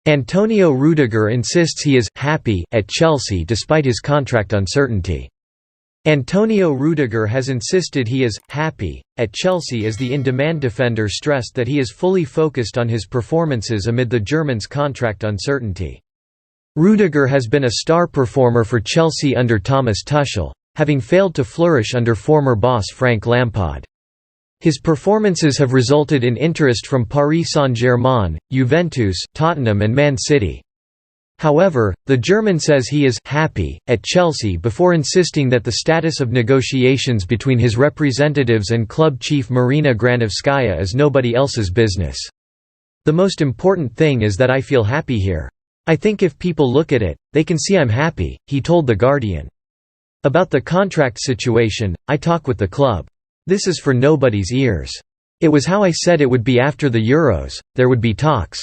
Antonio Rudiger insists he is «happy» at Chelsea despite his contract uncertainty. Antonio Rudiger has insisted he is «happy» at Chelsea as the in-demand defender stressed that he is fully focused on his performances amid the German's contract uncertainty. Rudiger has been a star performer for Chelsea under Thomas Tuchel, having failed to flourish under former boss Frank Lampard. His performances have resulted in interest from Paris Saint-Germain, Juventus, Tottenham and Man City. However, the German says he is «happy» at Chelsea before insisting that the status of negotiations between his representatives and club chief Marina Granovskaya is nobody else's business. "The most important thing is that I feel happy here. I think if people look at it, they can see I'm happy," he told The Guardian. About the contract situation, "I talk with the club. This is for nobody's ears. It was how I said it would be after the Euros, there would be talks.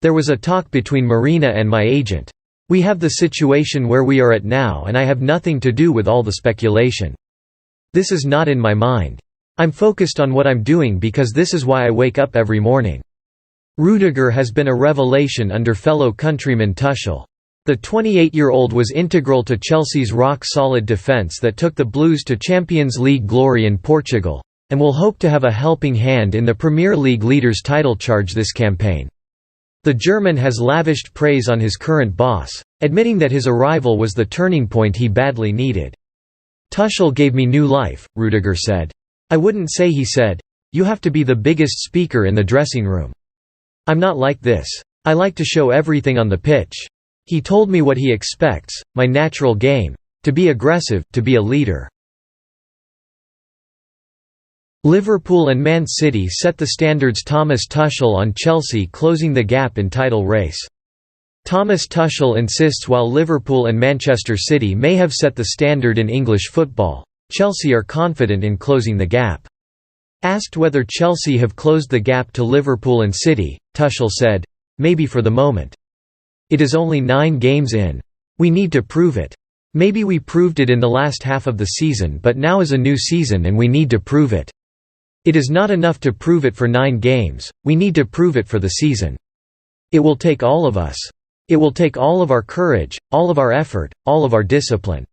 There was a talk between Marina and my agent. We have the situation where we are at now and I have nothing to do with all the speculation. This is not in my mind. I'm focused on what I'm doing because this is why I wake up every morning." Rudiger has been a revelation under fellow countryman Tuchel. The 28-year-old was integral to Chelsea's rock-solid defence that took the Blues to Champions League glory in Portugal, and will hope to have a helping hand in the Premier League leaders' title charge this campaign. The German has lavished praise on his current boss, admitting that his arrival was the turning point he badly needed. "Tuchel gave me new life," Rudiger said. "I wouldn't say he said, 'You have to be the biggest speaker in the dressing room.' I'm not like this. I like to show everything on the pitch. He told me what he expects, my natural game, to be aggressive, to be a leader." Liverpool and Man City set the standards. Thomas Tuchel on Chelsea closing the gap in title race. Thomas Tuchel insists while Liverpool and Manchester City may have set the standard in English football, Chelsea are confident in closing the gap. Asked whether Chelsea have closed the gap to Liverpool and City, Tuchel said, "Maybe for the moment. It is only 9 games in. We need to prove it. Maybe we proved it in the last half of the season, but now is a new season and we need to prove it. It is not enough to prove it for 9 games, we need to prove it for the season. It will take all of us. It will take all of our courage, all of our effort, all of our discipline.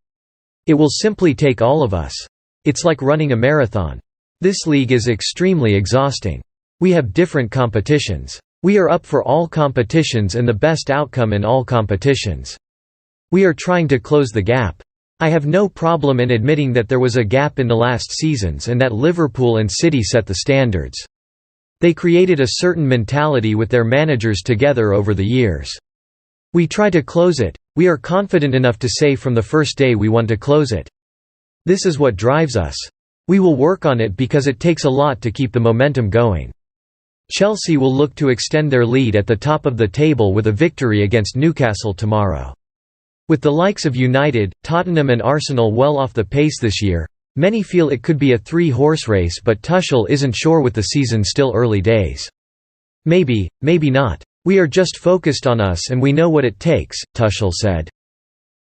It will simply take all of us. It's like running a marathon. This league is extremely exhausting. We have different competitions. We are up for all competitions and the best outcome in all competitions. We are trying to close the gap. I have no problem in admitting that there was a gap in the last seasons and that Liverpool and City set the standards. They created a certain mentality with their managers together over the years. We try to close it. We are confident enough to say from the first day we want to close it. This is what drives us. We will work on it because it takes a lot to keep the momentum going. Chelsea will look to extend their lead at the top of the table with a victory against Newcastle tomorrow. With the likes of United, Tottenham and Arsenal well off the pace this year, many feel it could be a 3-horse race, but Tuchel isn't sure with the season still early days. Maybe, maybe not. We are just focused on us and we know what it takes, Tuchel said.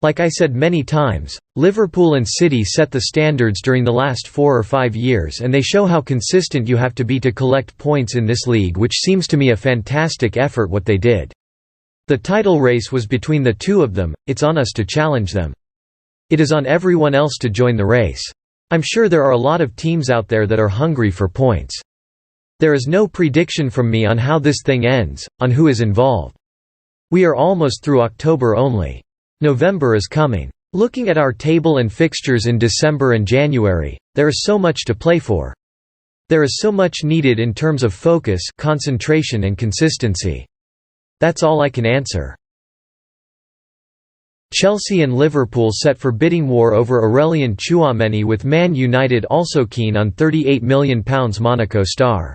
Like I said many times, Liverpool and City set the standards during the last 4 or 5 years and they show how consistent you have to be to collect points in this league, which seems to me a fantastic effort what they did. The title race was between the two of them, it's on us to challenge them. It is on everyone else to join the race. I'm sure there are a lot of teams out there that are hungry for points. There is no prediction from me on how this thing ends, on who is involved. We are almost through October only. November is coming. Looking at our table and fixtures in December and January, there is so much to play for. There is so much needed in terms of focus, concentration and consistency. That's all I can answer. Chelsea and Liverpool set for bidding war over Aurelien Tchouameni, with Man United also keen on £38 million Monaco star.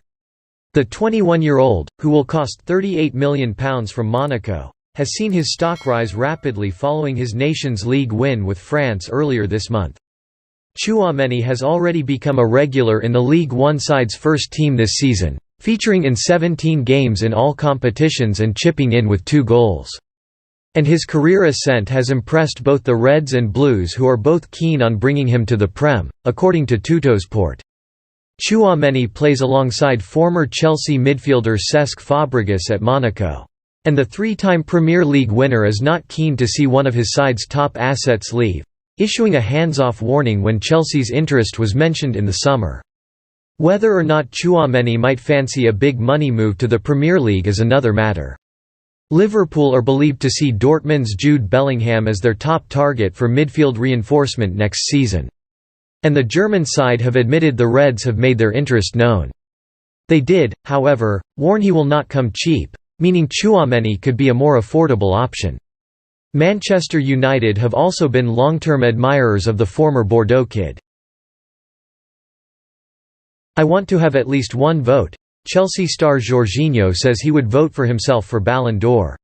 The 21-year-old, who will cost £38 million from Monaco, has seen his stock rise rapidly following his Nations League win with France earlier this month. Tchouameni has already become a regular in the League One side's first team this season, featuring in 17 games in all competitions and chipping in with 2 goals. And his career ascent has impressed both the Reds and Blues, who are both keen on bringing him to the Prem, according to Tuttosport. Tchouameni plays alongside former Chelsea midfielder Cesc Fabregas at Monaco. And the three-time Premier League winner is not keen to see one of his side's top assets leave, issuing a hands-off warning when Chelsea's interest was mentioned in the summer. Whether or not Tchouameni might fancy a big money move to the Premier League is another matter. Liverpool are believed to see Dortmund's Jude Bellingham as their top target for midfield reinforcement next season. And the German side have admitted the Reds have made their interest known. They did, however, warn he will not come cheap, meaning Tchouameni could be a more affordable option. Manchester United have also been long-term admirers of the former Bordeaux kid. "I want to have at least one vote," Chelsea star Jorginho says he would vote for himself for Ballon d'Or.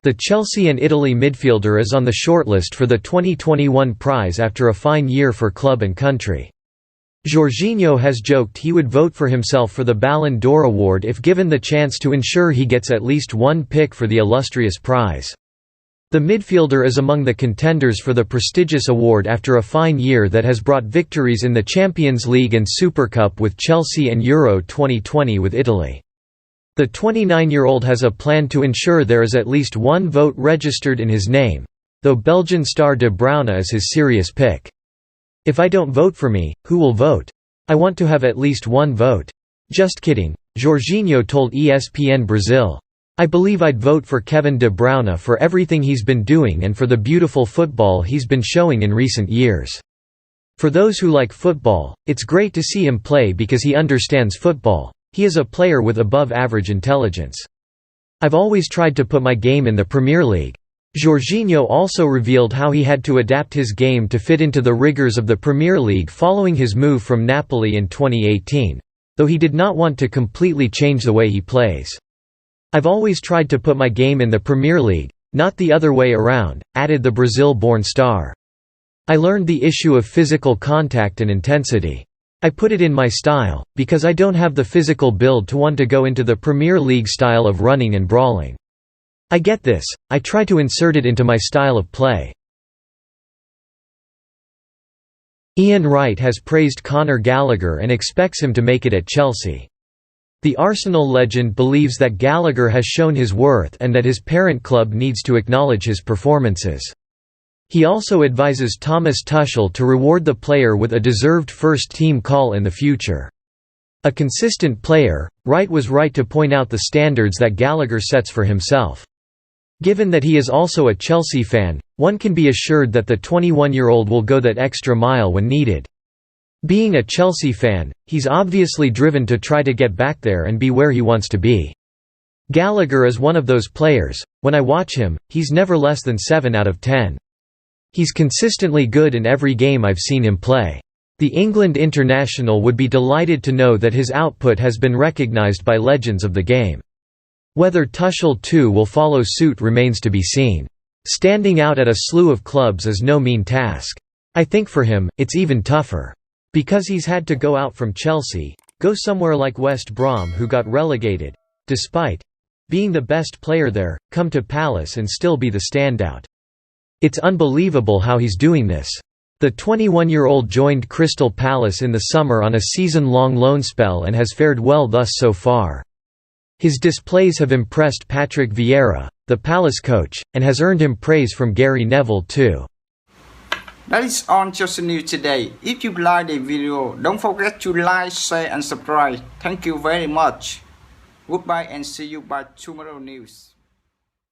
The Chelsea and Italy midfielder is on the shortlist for the 2021 prize after a fine year for club and country. Jorginho has joked he would vote for himself for the Ballon d'Or award if given the chance to ensure he gets at least one pick for the illustrious prize. The midfielder is among the contenders for the prestigious award after a fine year that has brought victories in the Champions League and Super Cup with Chelsea and Euro 2020 with Italy. The 29-year-old has a plan to ensure there is at least one vote registered in his name, though Belgian star De Bruyne is his serious pick. "If I don't vote for me, who will vote? I want to have at least one vote. Just kidding," Jorginho told ESPN Brazil. "I believe I'd vote for Kevin De Bruyne for everything he's been doing and for the beautiful football he's been showing in recent years. For those who like football, it's great to see him play because he understands football. He is a player with above-average intelligence. I've always tried to put my game in the Premier League." Jorginho also revealed how he had to adapt his game to fit into the rigors of the Premier League following his move from Napoli in 2018, though he did not want to completely change the way he plays. "I've always tried to put my game in the Premier League, not the other way around," added the Brazil-born star. "I learned the issue of physical contact and intensity. I put it in my style, because I don't have the physical build to want to go into the Premier League style of running and brawling. I get this, I try to insert it into my style of play." Ian Wright has praised Conor Gallagher and expects him to make it at Chelsea. The Arsenal legend believes that Gallagher has shown his worth and that his parent club needs to acknowledge his performances. He also advises Thomas Tuchel to reward the player with a deserved first-team call in the future. A consistent player, Wright was right to point out the standards that Gallagher sets for himself. Given that he is also a Chelsea fan, one can be assured that the 21-year-old will go that extra mile when needed. Being a Chelsea fan, he's obviously driven to try to get back there and be where he wants to be. Gallagher is one of those players. When I watch him, he's never less than 7 out of 10. He's consistently good in every game I've seen him play. The England international would be delighted to know that his output has been recognised by legends of the game. Whether Tuchel too will follow suit remains to be seen. Standing out at a slew of clubs is no mean task. I think for him, it's even tougher. Because he's had to go out from Chelsea, go somewhere like West Brom who got relegated, despite being the best player there, come to Palace and still be the standout. It's unbelievable how he's doing this. The 21-year-old joined Crystal Palace in the summer on a season-long loan spell and has fared well thus so far. His displays have impressed Patrick Vieira, the Palace coach, and has earned him praise from Gary Neville too. That is all just news today. If you like the video, don't forget to like, share and subscribe. Thank you very much. Goodbye and see you by tomorrow news.